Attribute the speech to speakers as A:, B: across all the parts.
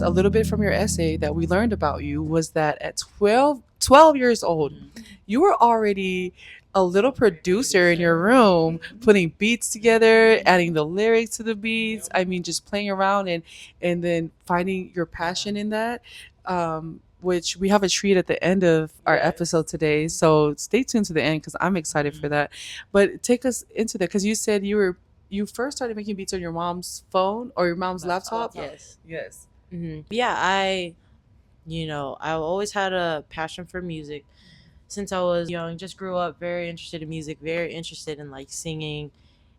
A: a little bit from your essay that we learned about you was that at 12 years old, you were already a little producer in your room, putting beats together, adding the lyrics to the beats. I mean, just playing around and then finding your passion in that. Which we have a treat at the end of our episode today. So stay tuned to the end because I'm excited for that. But take us into that because you said you first started making beats on your mom's phone or your mom's laptop.
B: Yes.
A: Yes.
B: Yeah, I always had a passion for music since I was young. Just grew up very interested in music, very interested in like singing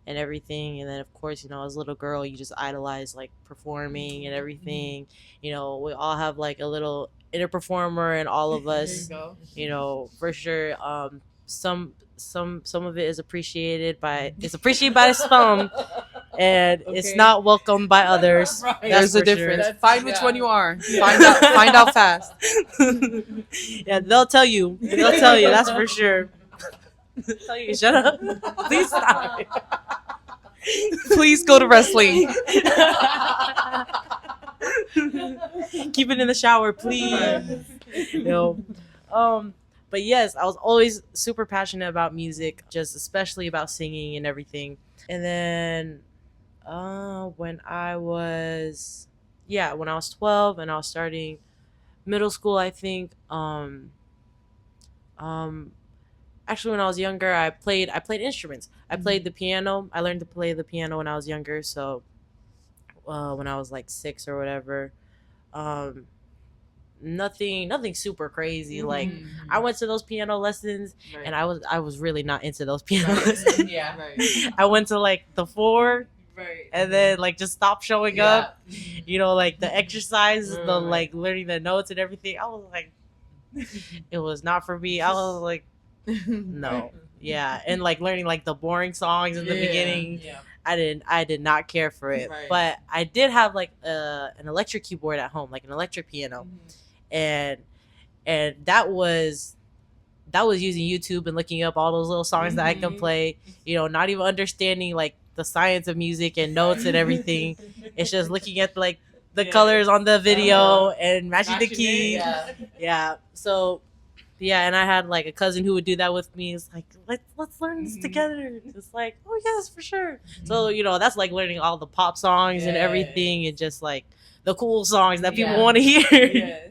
B: and everything. And then of course, as a little girl, you just idolize like performing and everything. We all have like a little inner performer in all of us.
A: There you go.
B: For sure. Some of it is appreciated by some, and it's not welcomed by others.
A: Right.
B: That's
A: There's a
B: for
A: difference.
B: sure.
A: Find which one you are. Find out fast.
B: Yeah, they'll tell you. That's for sure. Tell you, shut up. Please stop.
A: Please go to wrestling.
B: Keep it in the shower, please. But yes, I was always super passionate about music, just especially about singing and everything. And then when I was 12 and I was starting middle school, I think actually when I was younger, I played instruments. I played the piano. I learned to play the piano when I was younger, so when I was like 6 or whatever. Nothing super crazy. Like I went to those piano lessons, right, and I was really not into those piano lessons.
A: Yeah, right.
B: I went to like the 4,
A: Right.
B: and then like just stopped showing up. Like the exercises, the like learning the notes and everything. I was like, it was not for me. I was like, no. Yeah, and like learning like the boring songs in the beginning. Yeah. I did not care for it. Right. But I did have like an electric keyboard at home, like an electric piano. And that was using YouTube and looking up all those little songs that I can play, not even understanding like the science of music and notes and everything. It's just looking at like the colors on the video and matching the keys. Yeah. So and I had like a cousin who would do that with me. It's like, let's learn this together. It's like, oh yes, for sure. So that's like learning all the pop songs and everything, and just like the cool songs that people want to hear. Yes.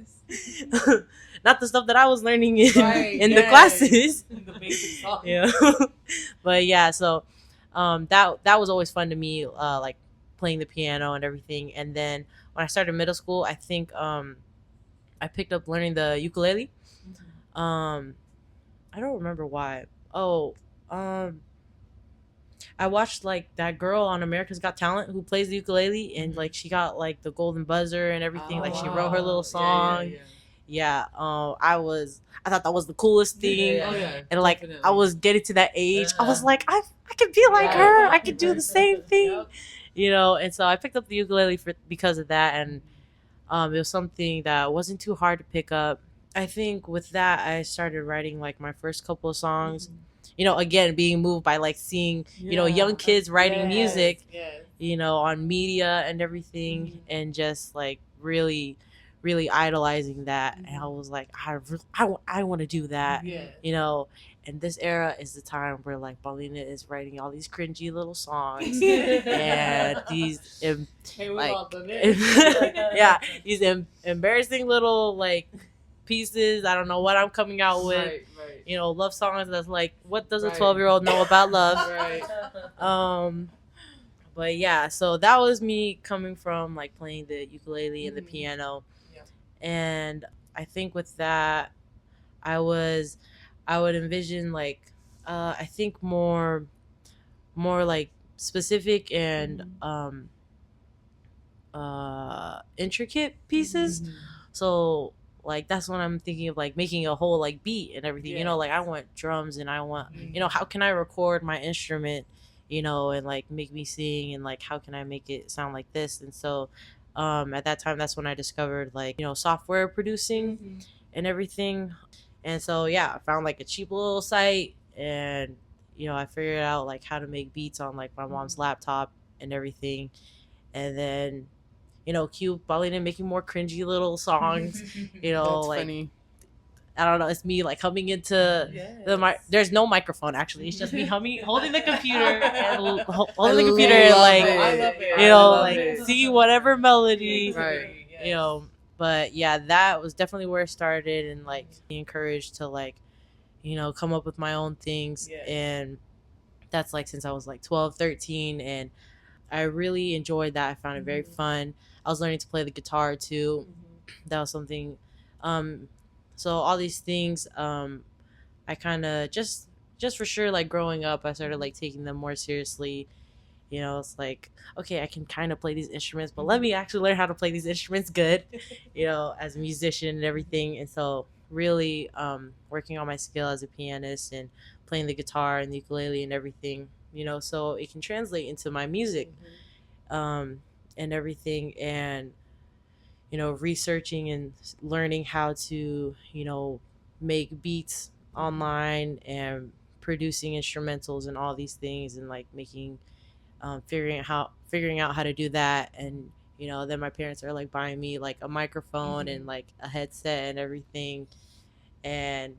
B: Not the stuff that I was learning in the classes. The basic songs. Yeah. But yeah, so that was always fun to me, like playing the piano and everything. And then when I started middle school, I think I picked up learning the ukulele. I don't remember why. I watched like that girl on America's Got Talent who plays the ukulele, and like she got like the golden buzzer and everything. Like she wrote her little song. Yeah. I thought that was the coolest thing. And like definitely. I was getting to that age. I was like, I could be like her. I could do the same thing. And so I picked up the ukulele because of that, and it was something that wasn't too hard to pick up. I think with that I started writing like my first couple of songs. Again, being moved by like seeing, young kids writing music, on media and everything, and just like really, really idolizing that. And I was like, I want to do that, and this era is the time where like Pauline is writing all these cringy little songs and these these embarrassing little like pieces. I don't know what I'm coming out with. Right. Love songs that's like, what does a 12-year-old know about love? Right. But yeah, so that was me coming from like playing the ukulele and the piano. Yeah. And I think with that I would envision like I think more like specific and intricate pieces. So like that's when I'm thinking of like making a whole like beat and everything. Like I want drums, and I want how can I record my instrument, and like make me sing, and like how can I make it sound like this. And so at that time, that's when I discovered like software producing and everything. And so I found like a cheap little site, and I figured out like how to make beats on like my mom's laptop and everything. And then cue Pauline and making more cringy little songs.
A: That's
B: Like
A: funny.
B: I don't know, it's me like humming into the mic. There's no microphone actually. It's just me humming, holding the computer and holding the computer and
A: love
B: like
A: it. I love it.
B: you
A: I
B: know
A: love
B: like
A: it.
B: singing whatever melody.
A: Right.
B: You know, but yeah, that was definitely where it started, and like be encouraged to like come up with my own things. And that's like since I was like 12, 13, and I really enjoyed that. I found it very fun. I was learning to play the guitar too. That was something. Um, so all these things, I kind of just for sure like growing up, I started like taking them more seriously. It's like, okay, I can kind of play these instruments, but let me actually learn how to play these instruments good, as a musician and everything. And so really working on my skill as a pianist and playing the guitar and the ukulele and everything, so it can translate into my music, and everything. And researching and learning how to make beats online and producing instrumentals and all these things, and like making figuring out how to do that. And then my parents are like buying me like a microphone and like a headset and everything. And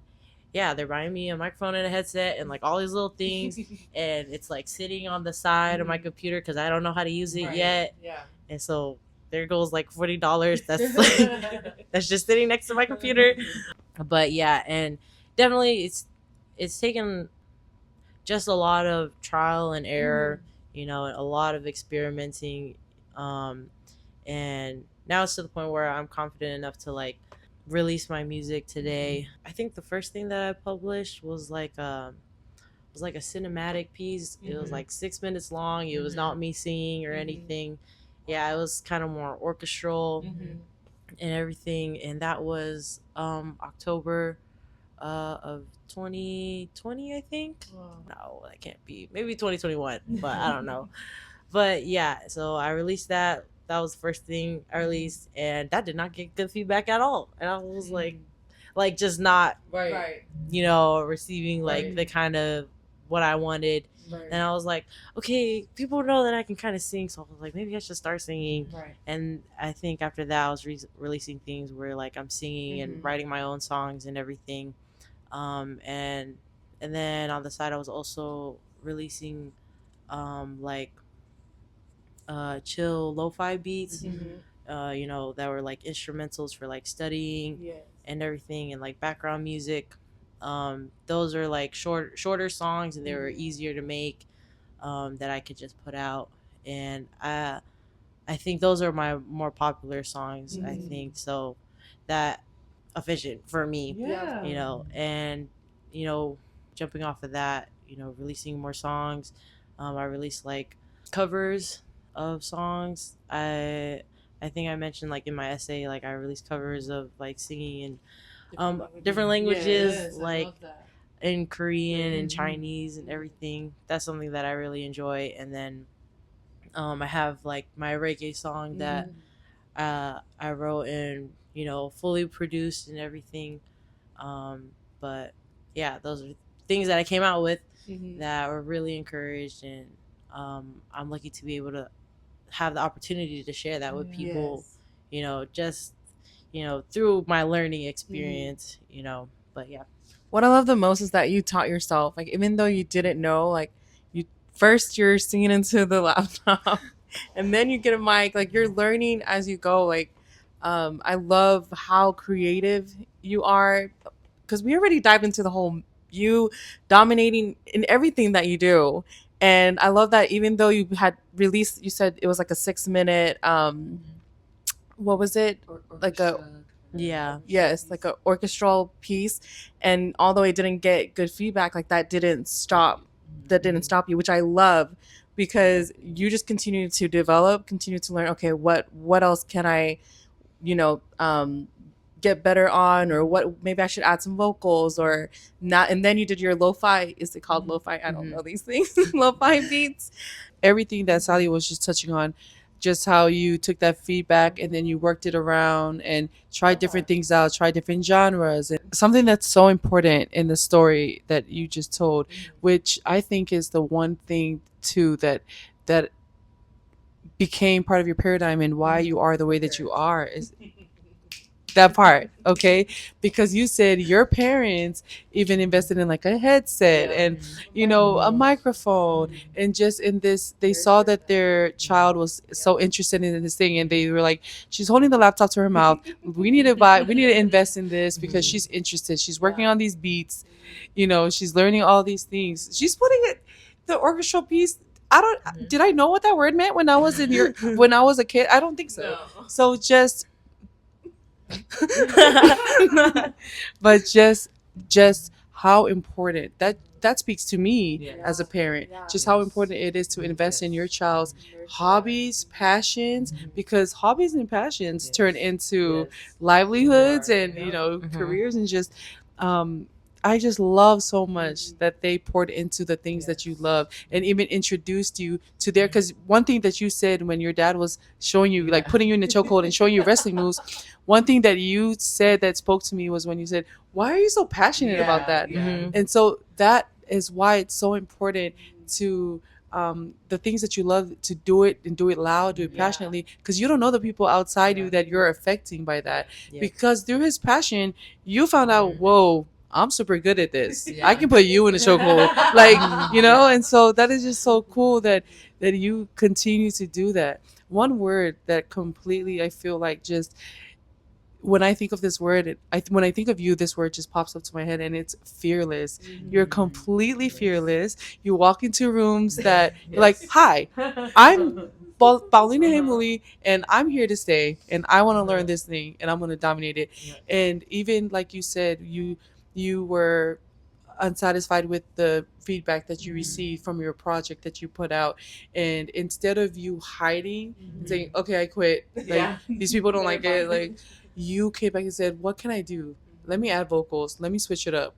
B: yeah, they're buying me a microphone and a headset and like all these little things. And it's like sitting on the side of my computer because I don't know how to use it yet. And so there goes like $40 that's like that's just sitting next to my computer. But yeah, and definitely it's taken just a lot of trial and error, a lot of experimenting. And now it's to the point where I'm confident enough to like release my music today. I think the first thing that I published was like a cinematic piece. It was like 6 minutes long. It was not me singing or anything. Yeah, it was kind of more orchestral and everything. And that was October of 2020, I think. No, that can't be. Maybe 2021, but I don't know. But yeah, so I released that. That was the first thing I released, and that did not get good feedback at all. And I was like just not,
A: Right.
B: receiving like the kind of what I wanted. And I was like, okay, people know that I can kind of sing, so I was like, maybe I should start singing. And I think after that, I was releasing things where like I'm singing and writing my own songs and everything. And then on the side, I was also releasing like chill lo-fi beats, that were like instrumentals for like studying and everything, and like background music. Those are like shorter songs, and they were easier to make, that I could just put out. And I think those are my more popular songs. I think so that efficient for me. And you know jumping off of that, releasing more songs. I released like covers of songs. I think I mentioned like in my essay, like I released covers of like singing in different languages, like in Korean and Chinese and everything. That's something that I really enjoy. And then I have like my reggae song that I wrote and fully produced and everything. But yeah, those are things that I came out with that were really encouraged, and I'm lucky to be able to have the opportunity to share that with people. Just through my learning experience. But yeah.
A: What I love the most is that you taught yourself. Like, even though you didn't know, like, you're singing into the laptop, and then you get a mic. Like, you're learning as you go. Like, I love how creative you are, because we already dived into the whole you dominating in everything that you do. And I love that even though you had released, you said it was like a 6 minute, what was it? Like a
B: Yeah.
A: Yes, like an orchestral piece, and although it didn't get good feedback, like that didn't stop you, which I love, because you just continue to develop, continue to learn. Okay, what else can I, you know, get better on, or what maybe I should add some vocals or not. And then you did your lo-fi. Is it called lo-fi? I don't know these things. Lo-fi beats. Everything that Sally was just touching on, just how you took that feedback and then you worked it around and tried different things out, tried different genres. And something that's so important in the story that you just told, which I think is the one thing too that became part of your paradigm and why you are the way that you are is that part, okay? Because you said your parents even invested in like a headset and a microphone, and just in this they saw that their child was so interested in this thing, and they were like, she's holding the laptop to her mouth, we need to invest in this because she's interested, she's working on these beats, she's learning all these things, she's putting it, the orchestral piece. I don't, did I know what that word meant when I was when I was a kid? I don't think so. So just but just how important that speaks to me as a parent, just how important it is to invest in your child's hobbies, passions, because hobbies and passions turn into livelihoods and careers, and just um I just love so much that they poured into the things that you love and even introduced you to their, because one thing that you said when your dad was showing you, like putting you in the chokehold and showing you wrestling moves, one thing that you said that spoke to me was when you said, why are you so passionate about that? And so that is why it's so important to the things that you love, to do it and do it loud, do it passionately, because you don't know the people outside you that you're affecting by that. Because through his passion, you found out, whoa, I'm super good at this. I can put you in a chokehold, like And so that is just so cool that you continue to do that. One word that completely, I feel like, just when I think of this word, when I think of you, this word just pops up to my head, and it's fearless. You're completely fearless. You walk into rooms that you're like, hi, I'm Pauline Heimuli, and I'm here to stay, and I want to learn this thing, and I'm going to dominate it. And even like you said, you were unsatisfied with the feedback that you received from your project that you put out, and instead of you hiding and saying, okay, I quit, like these people don't like it, like you came back and said, what can I do? Let me add vocals, let me switch it up.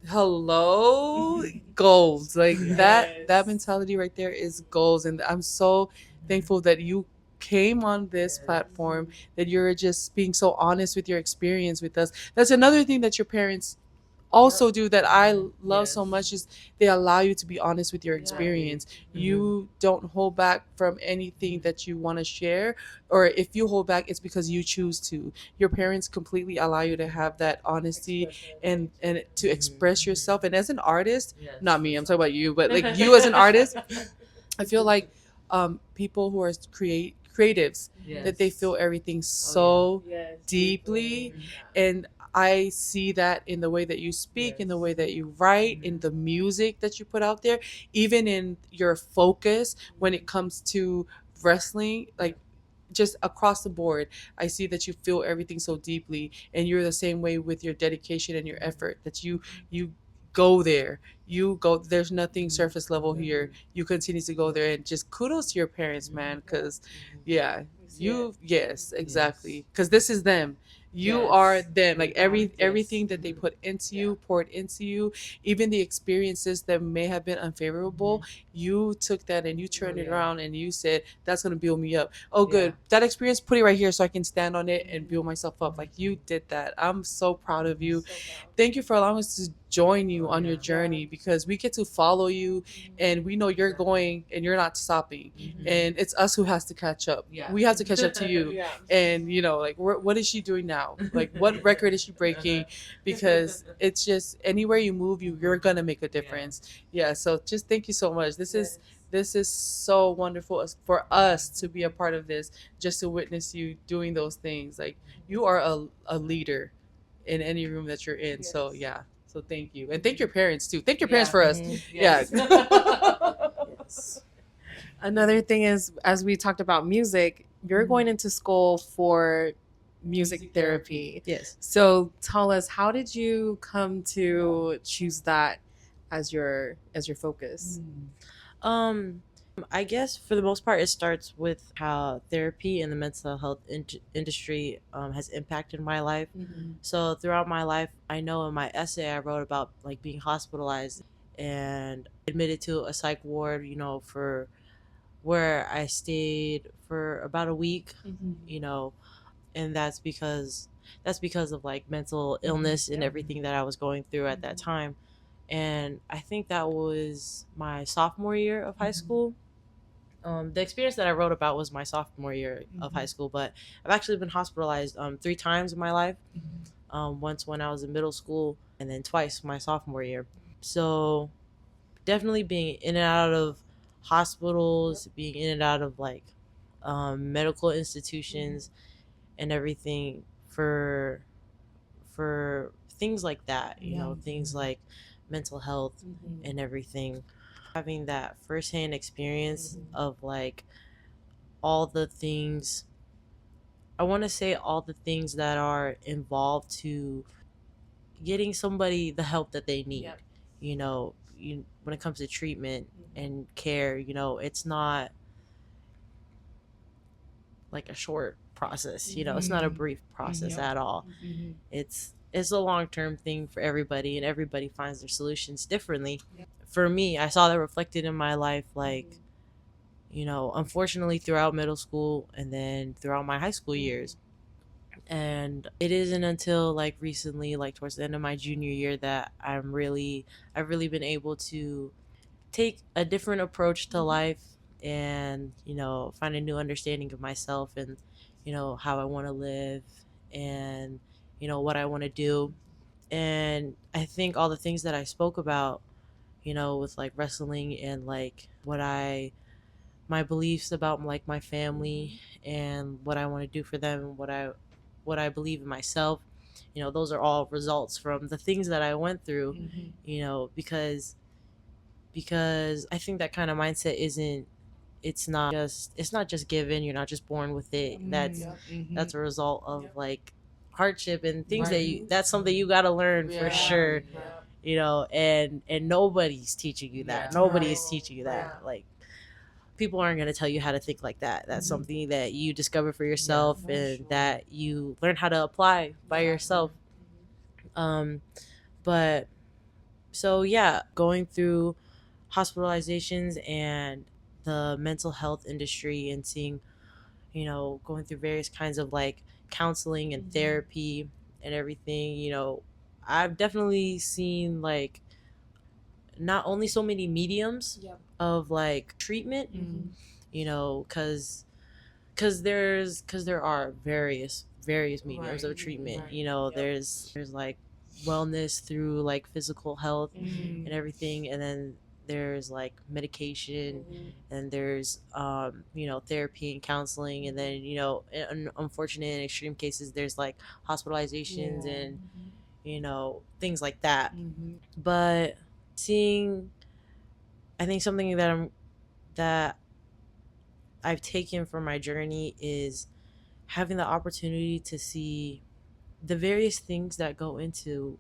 A: Hello, goals. Like that mentality right there is goals, and I'm so thankful that you came on this platform, that you're just being so honest with your experience with us. That's another thing that your parents also do that I love so much, is they allow you to be honest with your experience. You don't hold back from anything that you want to share, or if you hold back, it's because you choose to. Your parents completely allow you to have that honesty and to express yourself. And as an artist, not me, I'm talking about you, but like you as an artist, I feel like people who are creatives, that they feel everything so deeply, and I see that in the way that you speak, in the way that you write, in the music that you put out there, even in your focus when it comes to wrestling, like just across the board. I see that you feel everything so deeply, and you're the same way with your dedication and your effort, that you go there. You go, there's nothing surface level here. You continue to go there, and just kudos to your parents, man, cuz yeah, yes, exactly. Cuz this is them. You are them. Like everything that they put into you, poured into you, even the experiences that may have been unfavorable, you took that and you turned it around and you said, that's going to build me up. Oh, good. That experience, put it right here so I can stand on it and build myself up. Like you did that. I'm so proud of you. Thank you for allowing us to join you on your journey, because we get to follow you and we know you're going and you're not stopping. And it's us who has to catch up. We have to catch up to you. And, like, what is she doing now? Like, what record is she breaking? Because it's just anywhere you move, you're going to make a difference. Yeah. So just thank you so much. This is so wonderful for us to be a part of this, just to witness you doing those things. Like, you are a leader in any room that you're in. So yeah. So thank you. And thank your parents too. Thank your parents for us.
C: Yes.
A: Yeah.
C: Yes. Another thing is, as we talked about music, you're going into school for music therapy.
B: Yes.
C: So tell us, how did you come to choose that as your focus?
B: I guess for the most part, it starts with how therapy and the mental health industry has impacted my life. So throughout my life, I know in my essay I wrote about like being hospitalized and admitted to a psych ward, for where I stayed for about a week, and that's because of like mental illness and everything that I was going through at that time. And I think that was my sophomore year of high school. The experience that I wrote about was my sophomore year of high school, but I've actually been hospitalized 3 times in my life. Once when I was in middle school, and then twice my sophomore year. So definitely being in and out of hospitals, being in and out of like medical institutions and everything for things like that. You know, things like mental health and everything. Having that firsthand experience of like all the things, I want to say all the things that are involved to getting somebody the help that they need. You know, when it comes to treatment and care, you know, it's not like a short process. You know, it's not a brief process at all. It's a long-term thing for everybody, and everybody finds their solutions differently. For me, I saw that reflected in my life, like, you know, unfortunately throughout middle school and then throughout my high school years. And it isn't until like recently, like towards the end of my junior year, that I've really been able to take a different approach to life, and, you know, find a new understanding of myself, and, you know, how I want to live, and, you know, what I want to do. And I think all the things that I spoke about, you know, with like wrestling and like my beliefs about like my family and what I want to do for them, and what I believe in myself, you know, those are all results from the things that I went through. You know, because I think that kind of mindset isn't, it's not just given. You're not just born with it. That's a result of like hardship and things that that's something you got to learn for sure. You know, and nobody's teaching you that. Nobody's teaching you that. Like, people aren't going to tell you how to think like that. That's something that you discover for yourself, and that you learn how to apply by yourself. But so yeah, going through hospitalizations and the mental health industry, and seeing, you know, going through various kinds of like counseling and therapy and everything, you know, I've definitely seen like not only so many mediums of like treatment, you know, because there are various mediums of treatment. You know, there's like wellness through like physical health and everything, and then there's like medication, and there's you know, therapy and counseling, and then, you know, in unfortunate and extreme cases, there's like hospitalizations and, you know, things like that. But seeing, I think something that I've taken from my journey is having the opportunity to see the various things that go into,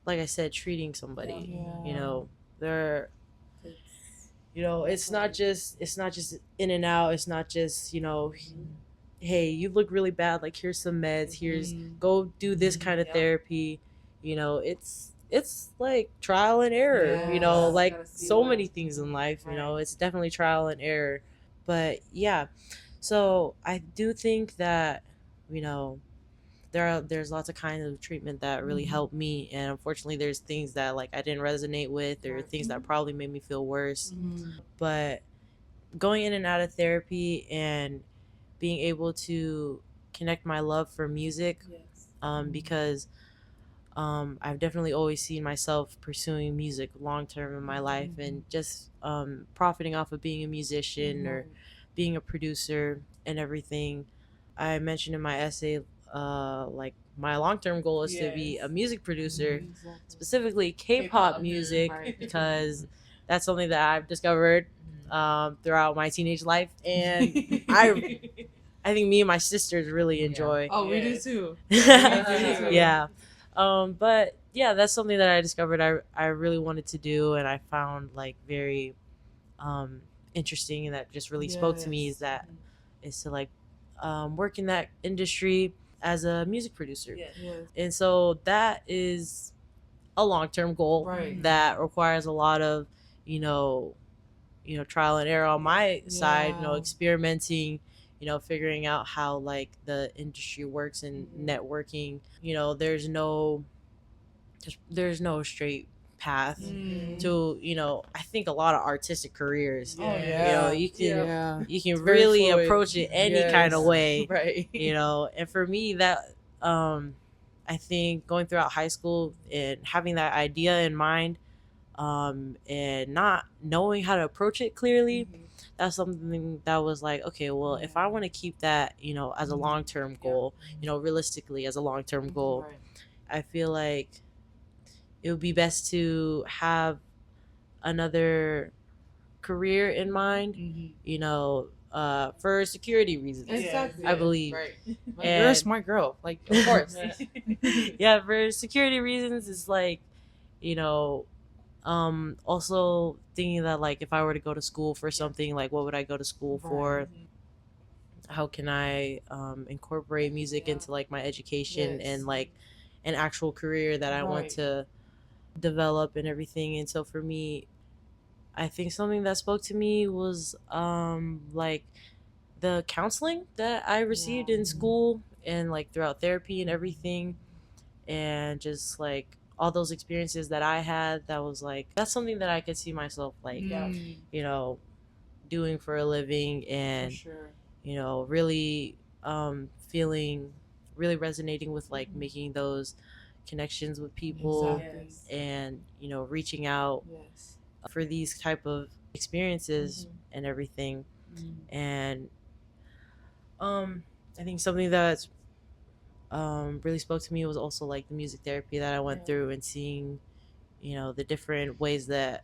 B: like I said, treating somebody. You know, they're, you know, it's not just in and out. It's not just, you know, hey, you look really bad, like here's some meds, here's, go do this kind of therapy. You know, it's like trial and error. You know, like so many things in life, you know, it's definitely trial and error. But yeah, so I do think that, you know, there's lots of kinds of treatment that really helped me, and unfortunately there's things that like I didn't resonate with, or things that probably made me feel worse. But going in and out of therapy and being able to connect my love for music, because I've definitely always seen myself pursuing music long term in my life, and just profiting off of being a musician or being a producer and everything. I mentioned in my essay, like my long term goal is to be a music producer, specifically K-pop music, because that's something that I've discovered throughout my teenage life, and I think me and my sisters really enjoy.
A: Oh, we do too.
B: Yeah. But yeah, that's something that I discovered I really wanted to do, and I found like very interesting, and that just really spoke to me, is to like work in that industry as a music producer. And so that is a long-term goal that requires a lot of, you know, trial and error on my side, you know, experimenting, you know, figuring out how like the industry works, and networking. You know, there's no straight path
A: Mm.
B: to, I think a lot of artistic careers.
A: Oh yeah.
B: You can
A: Yeah.
B: you can
A: Very
B: really
A: fluid.
B: approach it any
A: Yes.
B: kind of way.
A: Right.
B: And for me, that I think going throughout high school and having that idea in mind, and not knowing how to approach it clearly, that's something that was like, okay, well, if I want to keep that, as a long-term goal, realistically as a long-term goal,
A: Right.
B: I feel like it would be best to have another career in mind, for security reasons.
A: Exactly.
B: I believe.
A: Right. You're a
B: And-
A: smart girl. Like, of course.
B: Yeah, for security reasons, it's like, also thinking that, like, if I were to go to school for something, like, what would I go to school for? How can I incorporate music into, like, my education
A: Yes.
B: and, like, an actual career that I want
A: Right.
B: to develop and everything. And so for me, I think something that spoke to me was like the counseling that I received in school and, like, throughout therapy and everything, and just like all those experiences that I had, that was like, that's something that I could see myself, like, doing for a living,
A: For
B: and
A: sure.
B: really feeling, really resonating with, like, making those connections with people,
A: Exactly.
B: and reaching out
A: Yes.
B: for these type of experiences and everything. And I think something that really spoke to me was also, like, the music therapy that I went through, and seeing the different ways that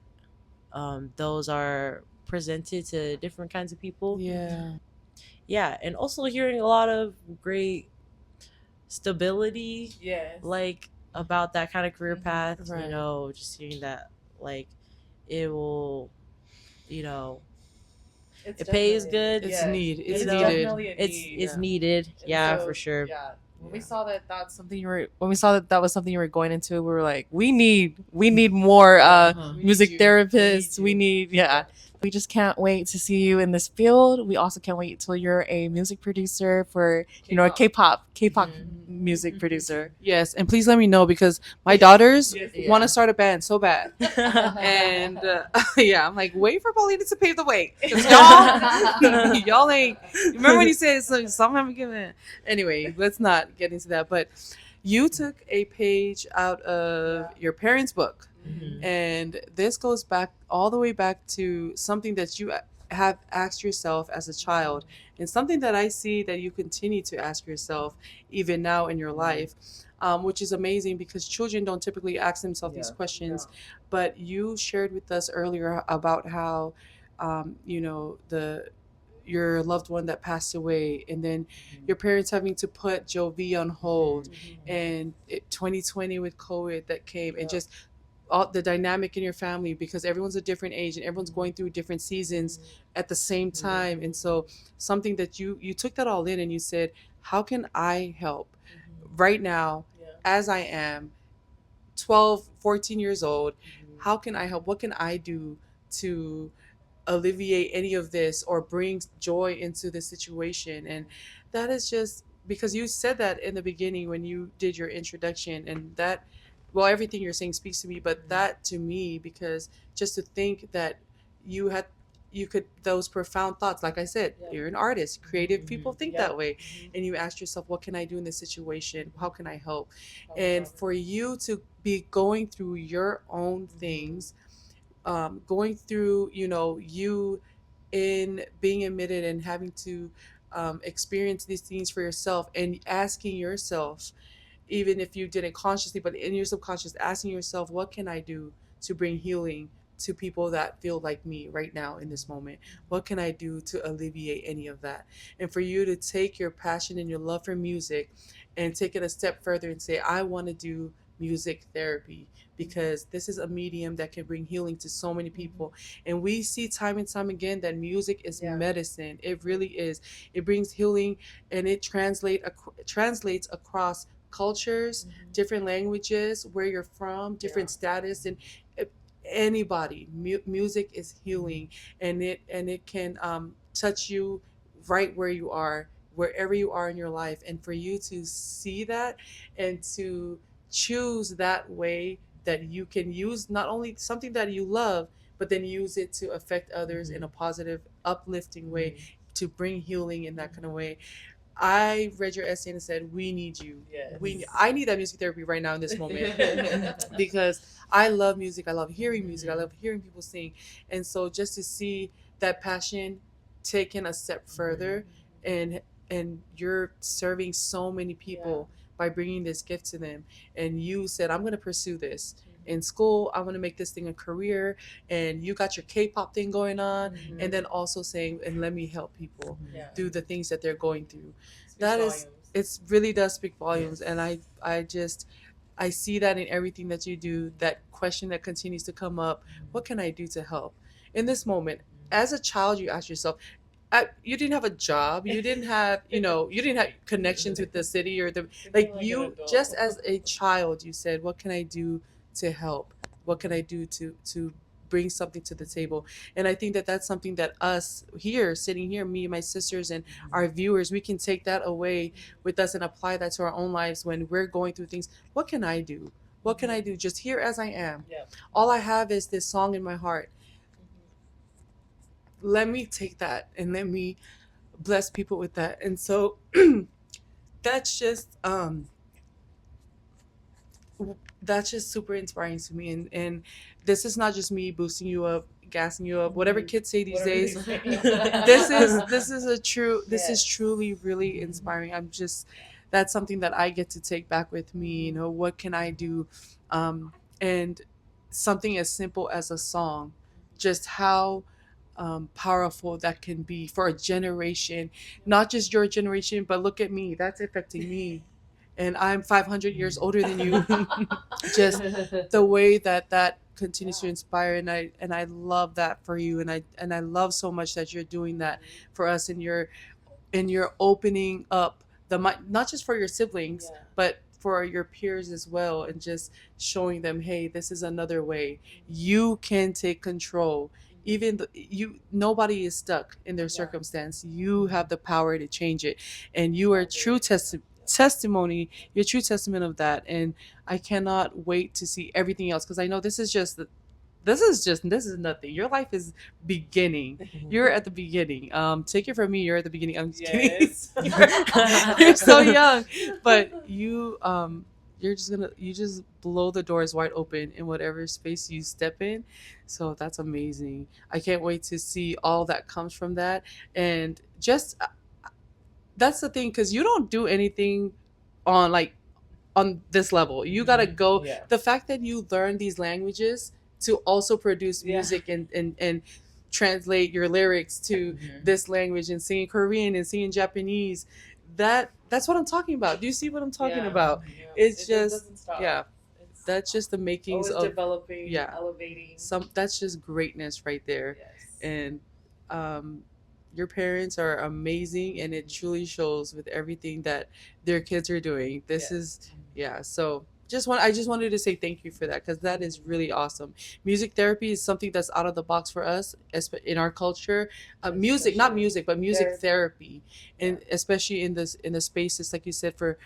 B: those are presented to different kinds of people.
A: Yeah.
B: And also hearing a lot of great stability,
A: Yes.
B: like, about that kind of career path.
A: Right.
B: Just hearing that, like, it will, it pays good.
A: It's need. It's
B: You know,
A: needed.
C: definitely a need.
B: It's needed. Yeah,
C: so,
B: for sure.
C: Yeah. When we saw that that's something you were, when we saw that that was something you were going into, we were like, we need more music
A: you.
C: therapists.
A: We need you.
C: We just can't wait to see you in this field. We also can't wait till you're a music producer for, a K-pop music producer.
A: Yes, and please let me know, because my daughters
B: Yeah.
A: want to start a band so bad. And yeah, I'm like, wait for Pauline to pave the way, because y'all ain't. Remember when you said some haven't given? Anyway, let's not get into that. But you took a page out of your parents' book, and this goes back all the way back to something that you have asked yourself as a child, and something that I see that you continue to ask yourself even now in your life, which is amazing, because children don't typically ask themselves these questions. But you shared with us earlier about how, your loved one that passed away, and then your parents having to put Joe V on hold, and 2020 with COVID that came, and just all the dynamic in your family, because everyone's a different age and everyone's going through different seasons at the same time. And so something that you took that all in, and you said, how can I help right now, as I am 12, 14 years old? How can I help? What can I do to alleviate any of this or bring joy into the situation? And that is just because you said that in the beginning when you did your introduction, and that, well, everything you're saying speaks to me, but that to me, because just to think that you had, you could, those profound thoughts, like I said, you're an artist, creative people think that way, and you asked yourself, what can I do in this situation? How can I help? And for you to be going through your own things, going through, you in being admitted and having to experience these things for yourself, and asking yourself, even if you didn't consciously, but in your subconscious, asking yourself, what can I do to bring healing to people that feel like me right now in this moment? What can I do to alleviate any of that? And for you to take your passion and your love for music and take it a step further and say, I want to do music therapy, because this is a medium that can bring healing to so many people. And we see time and time again that music is medicine. It really is. It brings healing, and it translates across cultures, different languages, where you're from, different status, and anybody. Music is healing, and it can touch you right where you are, wherever you are in your life. And for you to see that and to choose that way that you can use, not only something that you love, but then use it to affect others in a positive, uplifting way, to bring healing in that kind of way. I read your essay and said, "We need you.
B: Yes.
A: I need that music therapy right now in this moment because I love music. I love hearing music. I love hearing people sing, and so just to see that passion taken a step further, and you're serving so many people by bringing this gift to them, and you said, I'm going to pursue this." In school, I want to make this thing a career, and you got your K-pop thing going on, and then also saying, and let me help people through the things that they're going through. That is, it really does speak volumes, and I see that in everything that you do. That question that continues to come up: what can I do to help in this moment? As a child, you ask yourself, you didn't have a job, you didn't have, you didn't have connections with the city or the, like, you just as a child, you said, what can I do to help? What can I do to bring something to the table? And I think that that's something that us here, sitting here, me and my sisters and our viewers, we can take that away with us and apply that to our own lives when we're going through things. What can I do? What can I do? Just here as I am. All I have is this song in my heart. Let me take that and let me bless people with that. And so that's just super inspiring to me. And this is not just me boosting you up, gassing you up, whatever kids say these days. This is truly really inspiring. That's something that I get to take back with me. What can I do? And something as simple as a song, just how powerful that can be for a generation, not just your generation, but look at me, that's affecting me, and I'm 500 years older than you. Just the way that continues to inspire, and I love that for you, and I love so much that you're doing that for us, and you're opening up the mind, not just for your siblings, but for your peers as well, and just showing them, hey, this is another way you can take control. Even nobody is stuck in their circumstance. You have the power to change it, and you are true testimony. You're true testament of that, and I cannot wait to see everything else, because I know this is nothing. Your life is beginning. You're at the beginning. Take it from me, you're at the beginning. I'm just kidding. You're so young, but you just blow the doors wide open in whatever space you step in. So that's amazing. I can't wait to see all that comes from that. And just that's the thing, because you don't do anything on this level. You gotta go. The fact that you learn these languages to also produce music and translate your lyrics to this language, and singing Korean and singing Japanese, that's what I'm talking about. Do you see what I'm talking about? It's just that's just the makings of
C: developing, elevating.
A: That's just greatness right there. And your parents are amazing, and it truly shows with everything that their kids are doing. This is so I just wanted to say thank you for that, because that is really awesome. Music therapy is something that's out of the box for us in our culture. Not music, but music therapy, and especially in the spaces, like you said, for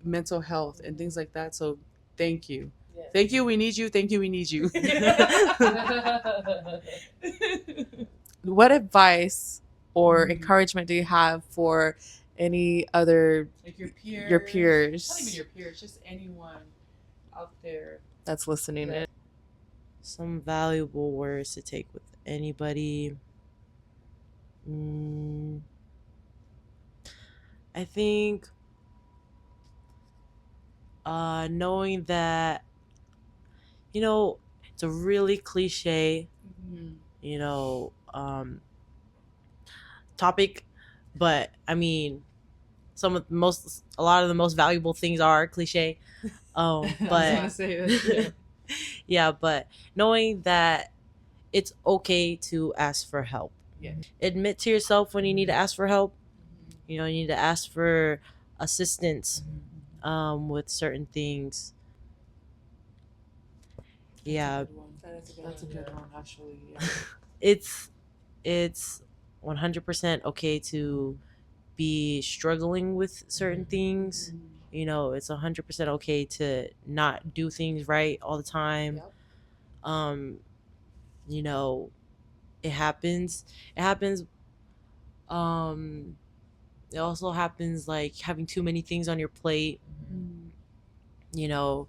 A: mental health and things like that. So thank you. Thank you, we need you. Thank you, we need you. What advice or encouragement do you have for any other, like your peers? Not even your peers, just anyone out there that's listening in.
B: Some valuable words to take with anybody. I think knowing that, it's a really cliche, topic, but I mean, a lot of the most valuable things are cliche. But but knowing that it's okay to ask for help. Admit to yourself when you need to ask for help. You need to ask for assistance with certain things.
A: That's a good one, actually.
B: It's 100% okay to be struggling with certain things, You know, it's 100% okay to not do things right all the time.
C: Yep.
B: You know, it happens. It happens. It also happens like having too many things on your plate. You know,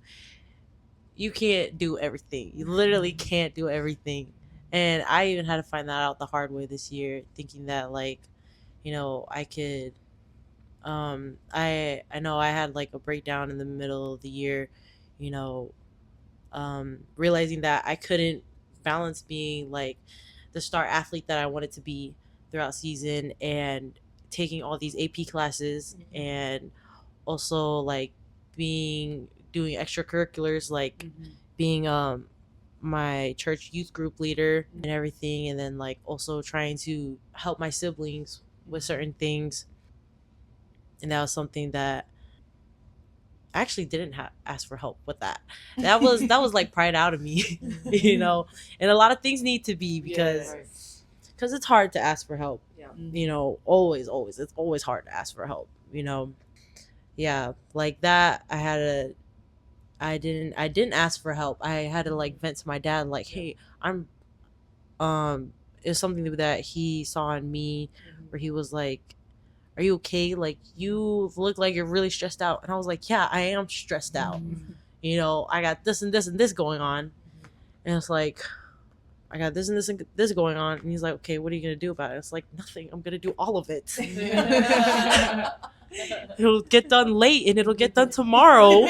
B: you can't do everything. You literally can't do everything. And I even had to find that out the hard way this year, thinking that like, you know, I could I know I had like a breakdown in the middle of the year, you know, realizing that I couldn't balance being like the star athlete that I wanted to be throughout season and taking all these AP classes and also like doing extracurriculars like being my church youth group leader and everything, and then like also trying to help my siblings with certain things. And that was something that I actually didn't ask for help with that. That was like pride out of me, you know. And a lot of things need to be because it's hard to ask for help.
C: Yeah.
B: You know, always it's always hard to ask for help. You know, yeah, like that. I didn't ask for help. I had to like vent to my dad, like, hey, I'm it's something that he saw in me, where he was like, are you okay? Like, you look like you're really stressed out. And I was like, yeah, I am stressed out. You know, I got this and this and this going on. And it's like, I got this and this and this going on. And he's like, okay, what are you going to do about it? It's like, nothing. I'm going to do all of it. It'll get done late and it'll get done tomorrow.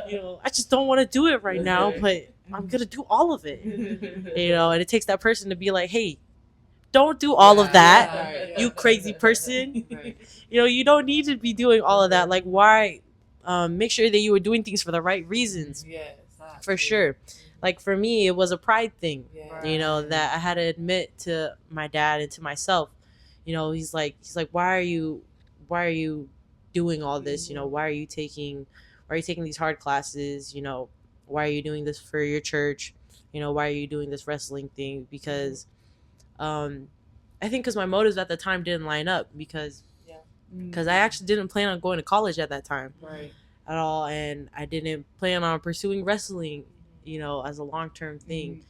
B: You know, I just don't want to do it right now, but I'm going to do all of it. You know, and it takes that person to be like, hey, don't do all of that, you crazy person. You know, you don't need to be doing all of that. Like, why? Make sure that you were doing things for the right reasons. For sure. Like, for me, it was a pride thing, you know, that I had to admit to my dad and to myself. You know, he's like, why are you doing all this? You know, why are you taking these hard classes? You know, why are you doing this for your church? You know, why are you doing this wrestling thing? Because I think because my motives at the time didn't line up, because I actually didn't plan on going to college at that time at all, and I didn't plan on pursuing wrestling, you know, as a long-term thing.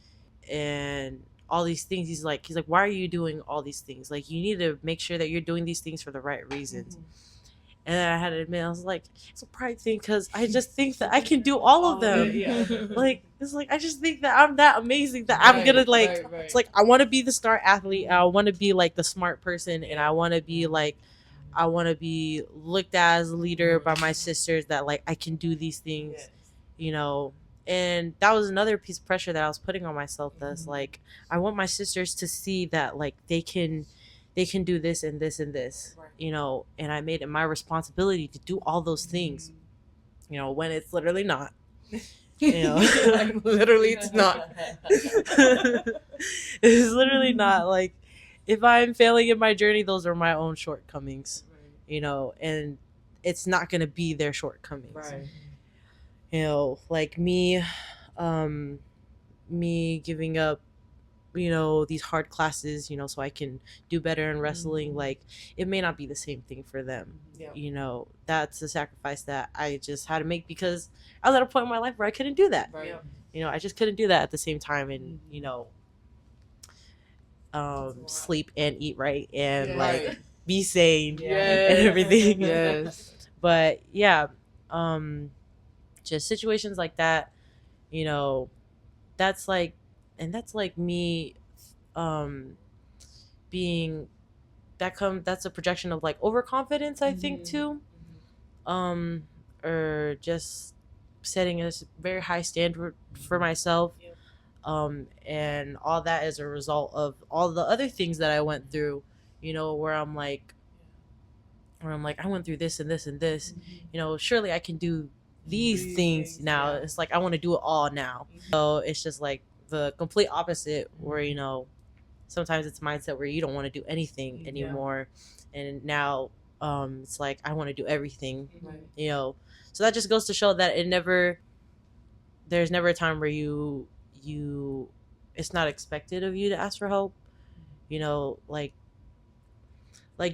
B: And all these things, he's like, why are you doing all these things? Like, you need to make sure that you're doing these things for the right reasons. And then I had to admit, I was like, it's a pride thing, because I just think that I can do all of them. Like, it's like, I just think that I'm that amazing that I'm gonna like, it's like, I want to be the star athlete, and I want to be like the smart person, and I want to be looked at as a leader by my sisters, that like I can do these things, you know. And that was another piece of pressure that I was putting on myself, that's like, I want my sisters to see that like they can do this and this and this, you know. And I made it my responsibility to do all those things, you know, when it's literally not, you know.
A: Literally, it's not.
B: It's literally not. Like, if I'm failing in my journey, those are my own shortcomings, you know, and it's not going to be their shortcomings. You know, like me giving up, you know, these hard classes, you know, so I can do better in wrestling. Like, it may not be the same thing for them. You know, that's a sacrifice that I just had to make, because I was at a point in my life where I couldn't do that. You know, I just couldn't do that at the same time, and you know, sleep and eat right, and like be sane and everything. But yeah, just situations like that, you know, that's like me being that's a projection of like overconfidence, I think, too, or just setting a very high standard for myself, and all that is a result of all the other things that I went through, you know, where I'm like, I went through this and this and this, you know, surely I can do these things now. It's like, I want to do it all now. So it's just like the complete opposite, where, you know, sometimes it's a mindset where you don't want to do anything anymore, and now it's like, I want to do everything, you know. So that just goes to show that there's never a time where you it's not expected of you to ask for help, you know. Like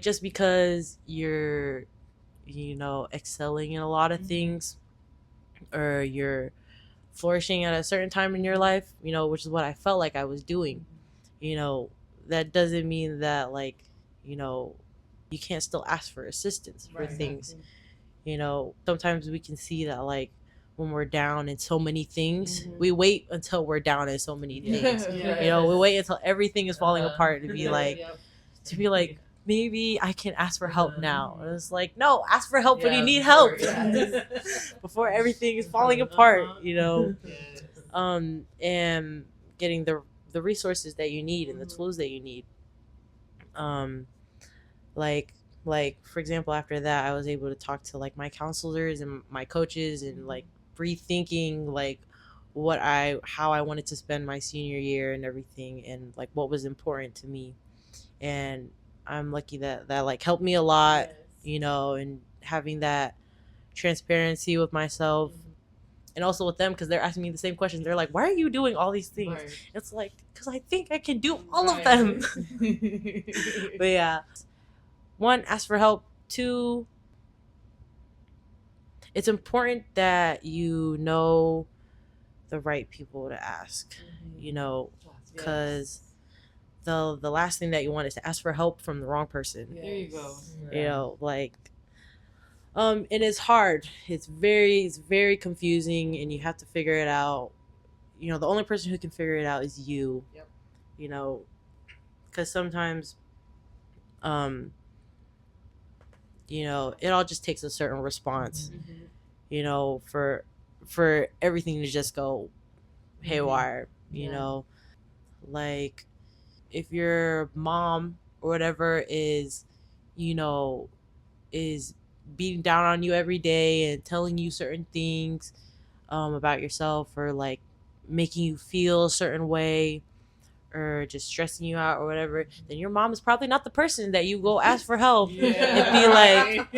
B: just because you're excelling in a lot of things, or you're flourishing at a certain time in your life, which is what I felt like I was doing. you know that doesn't mean that, like, you know you can't still ask for assistance for things. Sometimes we can see that, like, when we're down in so many things, we wait until we're down in so many things. We wait until everything is falling apart to be like, maybe I can ask for help now. And it's like, no, ask for help when you need help. Before everything is falling apart. And getting the resources that you need and the tools that you need. um like for example, after that, I was able to talk to, like, my counselors and my coaches, and, like, rethinking, like, how I wanted to spend my senior year and everything, and, like, what was important to me. And I'm lucky that like helped me a lot. And having that transparency with myself, and also with them, because they're asking me the same questions. They're like, why are you doing all these things? It's like, because I think I can do all of them. But yeah, one, ask for help. Two, it's important that you know the right people to ask. Because the last thing that you want is to ask for help from the wrong person.
A: There you go.
B: Like, and it's hard. It's very confusing, and you have to figure it out. The only person who can figure it out is you.
A: Yep.
B: Because sometimes, it all just takes a certain response. For everything to just go haywire. Like, if your mom or whatever is beating down on you every day and telling you certain things about yourself, or, like, making you feel a certain way, or just stressing you out or whatever, then your mom is probably not the person that you go ask for help. And be like,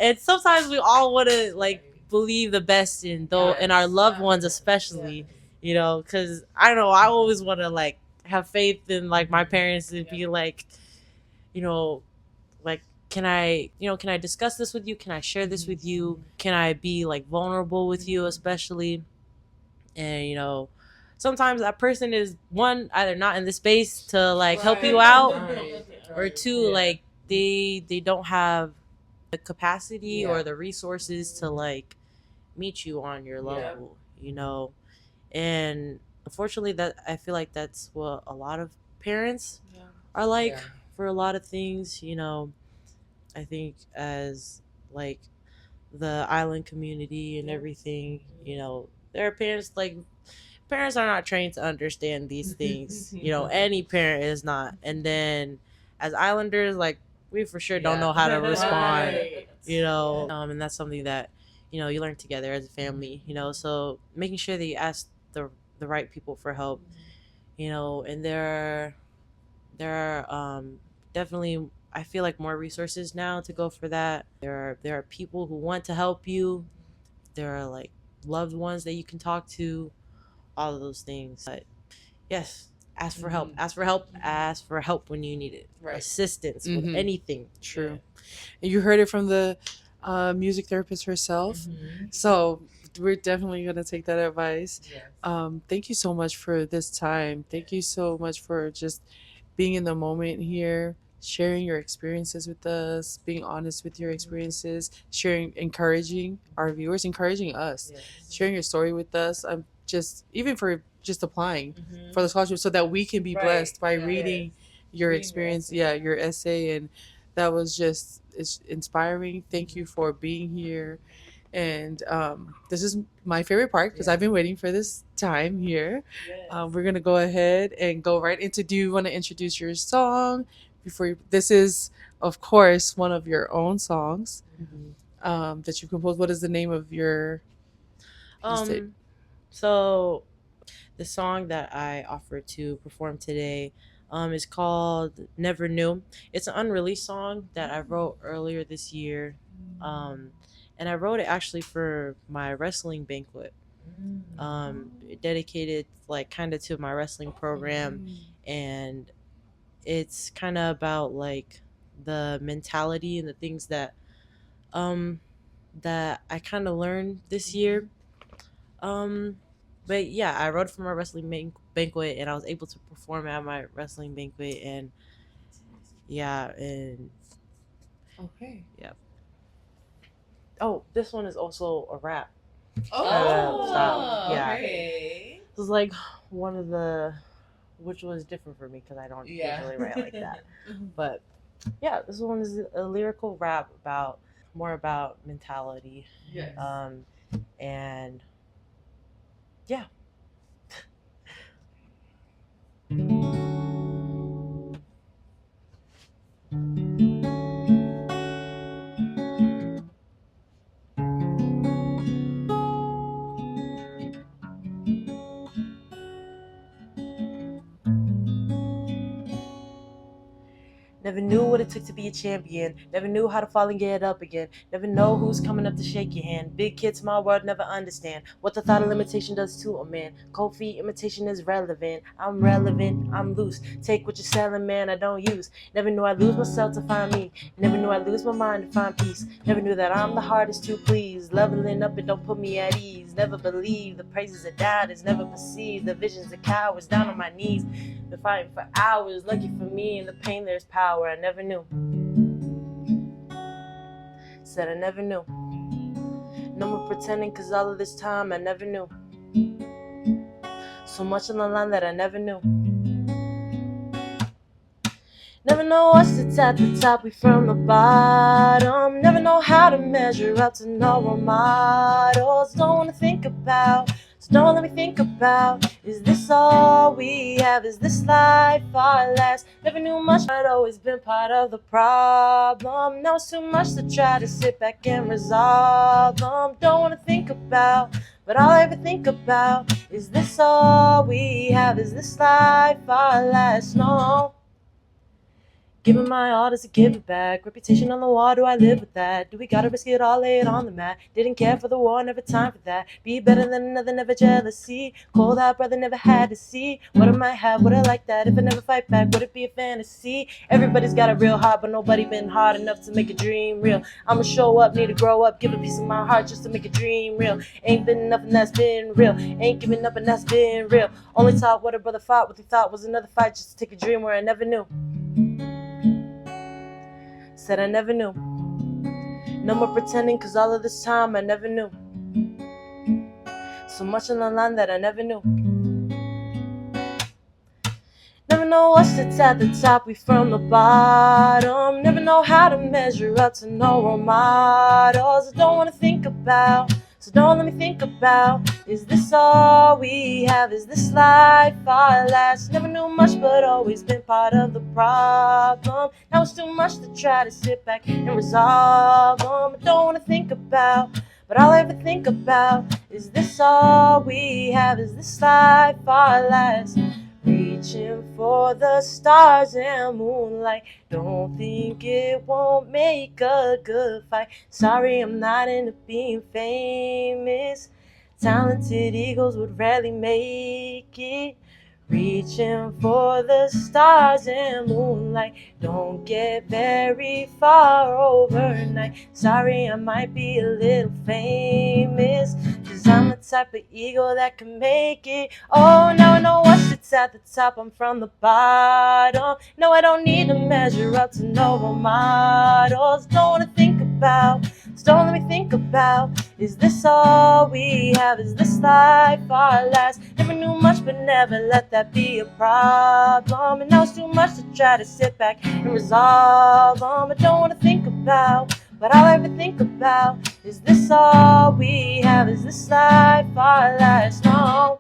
B: and sometimes we all want to, like, believe the best in our loved ones, especially, because I don't know, I always want to, like, have faith in, like, my parents, and be like, like, can I discuss this with you? Can I share this with you? Can I be, like, vulnerable with you, especially? And sometimes that person is, one, either not in the space to, like, help you out, or two, like, they don't have the capacity or the resources to, like, meet you on your level. And unfortunately, that I feel like that's what a lot of parents are like for a lot of things. I think, as, like, the island community and everything, their parents, like, parents are not trained to understand these things. Any parent is not. And then, as islanders, like, we for sure don't know how to respond. And that's something that you learn together as a family. So making sure that you ask the right people for help. And there are definitely, I feel like, more resources now to go for that. There are people who want to help you. There are, like, loved ones that you can talk to. All of those things. But yes, ask for help. Ask for help. Ask for help when you need it. Assistance with anything.
A: True. And you heard it from the music therapist herself. So we're definitely going to take that advice. Thank you so much for this time. Thank you so much for just being in the moment here, sharing your experiences with us, being honest with your experiences, encouraging our viewers, encouraging us, sharing your story with us. I'm just, even for just applying for the scholarship, so that we can be blessed by reading your experience, your essay. And that was just, it's inspiring. Thank you for being here. And this is my favorite part, because I've been waiting for this time here. We're going to go ahead and go right into, do you want to introduce your song? This is, of course, one of your own songs that you composed. What is the name of your...
B: So the song that I offered to perform today is called Never Knew. It's an unreleased song that I wrote earlier this year. And I wrote it actually for my wrestling banquet. Dedicated, like, kind of to my wrestling program. And it's kind of about, like, the mentality and the things that that I kind of learned this year. But yeah, I wrote for my wrestling banquet, and I was able to perform at my wrestling banquet, and yeah, and
A: Okay.
B: yeah. Oh, this one is also a rap.
A: Oh,
B: Stop. Yeah.
A: okay.
B: This was like one of the, which was different for me because I don't
A: Yeah.
B: usually write like that. But yeah, this one is a lyrical rap about more about mentality.
A: Yes.
B: And yeah. Never knew what it took to be a champion. Never knew how to fall and get up again. Never know who's coming up to shake your hand. Big kid, small world, never understand what the thought of limitation does to a man. Cold feet, imitation is relevant. I'm relevant, I'm loose. Take what you're selling, man, I don't use. Never knew I'd lose myself to find me. Never knew I'd lose my mind to find peace. Never knew that I'm the hardest to please. Leveling up, it don't put me at ease. Never believe the praises of doubters. Never perceive the visions of cowards. Down on my knees. Been fighting for hours, lucky for me, in the pain there's power. I never knew. Said I never knew. No more pretending, cause all of this time I never knew. So much on the line that I never knew. Never know what's at the top, we from the bottom. Never know how to measure up to no role models. Don't wanna think about, so don't let me think about. Is this all we have? Is this life our last? Never knew much, I'd always been part of the problem. Now it's too much to try to sit back and resolve them. Don't wanna think about, but all I ever think about is this all we have? Is this life our last? No. Giving my all, does it give it back? Reputation on the wall, do I live with that? Do we gotta risk it all, lay it on the mat? Didn't care for the war, never time for that. Be better than another, never jealousy. Cold hot brother, never had to see what I might have, would I like that? If I never fight back, would it be a fantasy? Everybody's got it real hard, but nobody been hard enough to make a dream real. I'ma show up, need to grow up, give a piece of my heart just to make a dream real. Ain't been nothing that's been real, ain't giving up and that's been real. Only taught what a brother fought, what he thought was another fight just to take a dream where I never knew. Said I never knew. No more pretending, cause all of this time I never knew. So much on the line that I never knew. Never know what's at the top, we from the bottom. Never know how to measure up to no role models. I don't wanna think about, so don't let me think about. Is this all we have? Is this life our last? Never knew much, but always been part of the problem. Now it's too much to try to sit back and resolve them. I don't wanna think about, but all I ever think about is this all we have? Is this life our last? Reaching for the stars and moonlight. Don't think it won't make a good fight. Sorry, I'm not into being famous. Talented eagles would rarely make it. Reaching for the stars and moonlight. Don't get very far overnight. Sorry, I might be a little famous, cause I'm the type of eagle that can make it. Oh, now I know what sits at the top, I'm from the bottom. No, I don't need to measure up to no role models. Don't wanna think about, so don't let me think about. Is this all we have? Is this life our last? Never knew much, but never let that be a problem. And now it's too much to try to sit back and resolve them. I don't want to think about, but all I ever think about is this all we have? Is this life our last? No.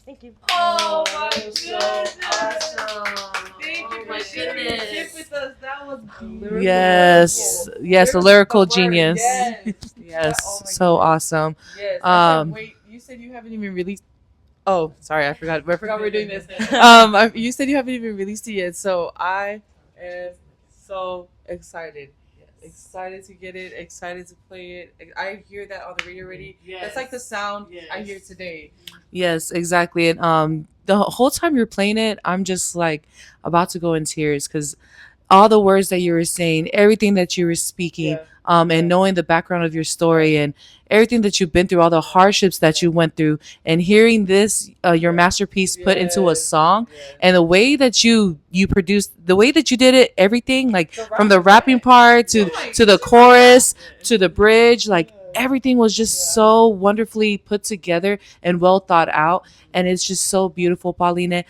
B: Thank you.
A: Oh my
C: that was so
A: goodness.
C: awesome.
A: Thank you
C: Oh
A: for
C: my
A: sharing your
C: goodness.
A: tip with us. That was lyrical.
B: Yes, yes, a lyrical genius.
A: Yes.
B: Yes,
A: Oh my
B: so
A: goodness.
B: awesome.
A: Yes. I
B: Um,
A: can't wait. You said you haven't even released. Oh, sorry, I forgot. I forgot we're doing this. You said you haven't even released it yet, so I am so excited. Excited to get it. Excited to play it. I hear that on the radio already. That's like the sound I hear today.
B: Yes, exactly. And the whole time you're playing it, I'm just like about to go in tears because
A: all the words that you were saying, everything that you were speaking,
C: Yeah.
A: and knowing the background of your story and everything that you've been through, all the hardships that you went through, and hearing this, your masterpiece put into a song, and the way that you produced, the way that you did it, everything, like from the rapping part to the chorus to the bridge, like everything was just so wonderfully put together and well thought out, and it's just so beautiful, Pauline.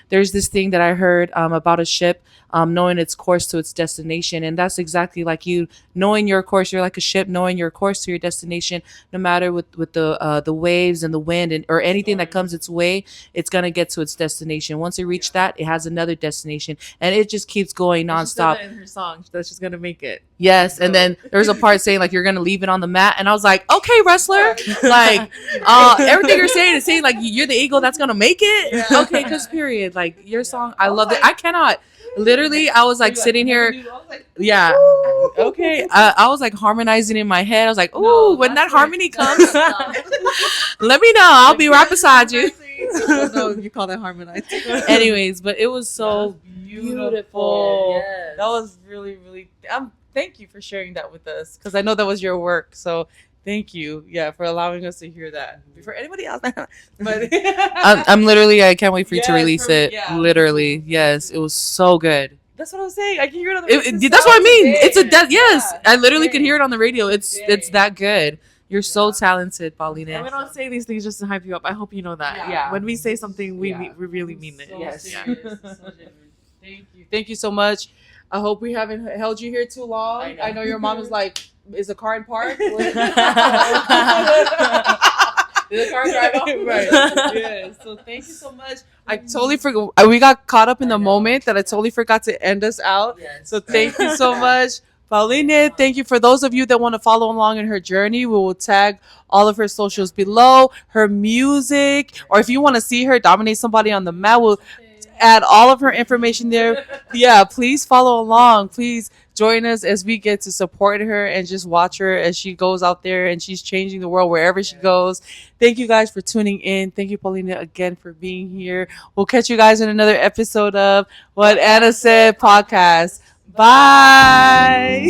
A: There's this thing that I heard about a ship knowing its course to its destination, and that's exactly like you knowing your course. You're like a ship knowing your course to your destination. No matter with the waves and the wind and or anything that comes its way, it's gonna get to its destination. Once it reaches that, it has another destination, and it just keeps going
C: She said
A: nonstop.
C: that in her song that she's gonna make it.
A: Yes, and then there's a part saying like you're gonna leave it on the mat, and I was like, okay, wrestler, like everything you're saying is saying like you're the eagle that's gonna make it.
C: Yeah.
A: Okay, because period, like your song, I love it. I cannot. Literally, I was like sitting here. Yeah. Okay. I was like harmonizing in my head. I was like, ooh, when that harmony comes, let me know. I'll be right beside you.
C: No, you call that harmonizing.
A: Anyways, but it was so beautiful.
C: Yes.
A: That was really, really. Thank you for sharing that with us, because I know that was your work. So thank you, yeah, for allowing us to hear that before anybody else. But I'm literally, I can't wait for you to
B: Yes,
A: release
B: for me,
A: it.
B: yeah.
A: Literally, yes, it was so good.
B: That's what I was saying. I can hear it on the
A: That's what I mean. It's a yes. I literally can hear it on the radio. It's that good. You're so talented, Pauline.
C: And we don't say these things just to hype you up. I hope you know that.
A: Yeah.
C: When we say something, we
A: Yeah.
C: we really mean it.
B: So
A: Yes.
B: serious, so genuine.
A: Thank you so much. I hope we haven't held you here too long. I know your mom is like, is the car in park? Did the car drive off? Right. Yeah. So thank you so much. I totally forgot. We got caught up in the moment that I totally forgot to end us out.
B: Yes.
A: So thank you so much. Pauline, thank you. For those of you that want to follow along in her journey, we will tag all of her socials below, her music, or if you want to see her dominate somebody on the mat, we'll add all of her information there. Yeah, please follow along. Please join us as we get to support her and just watch her as she goes out there and she's changing the world wherever she goes. Thank you guys for tuning in. Thank you, Paulina, again for being here. We'll catch you guys in another episode of What Anna Said podcast. Bye.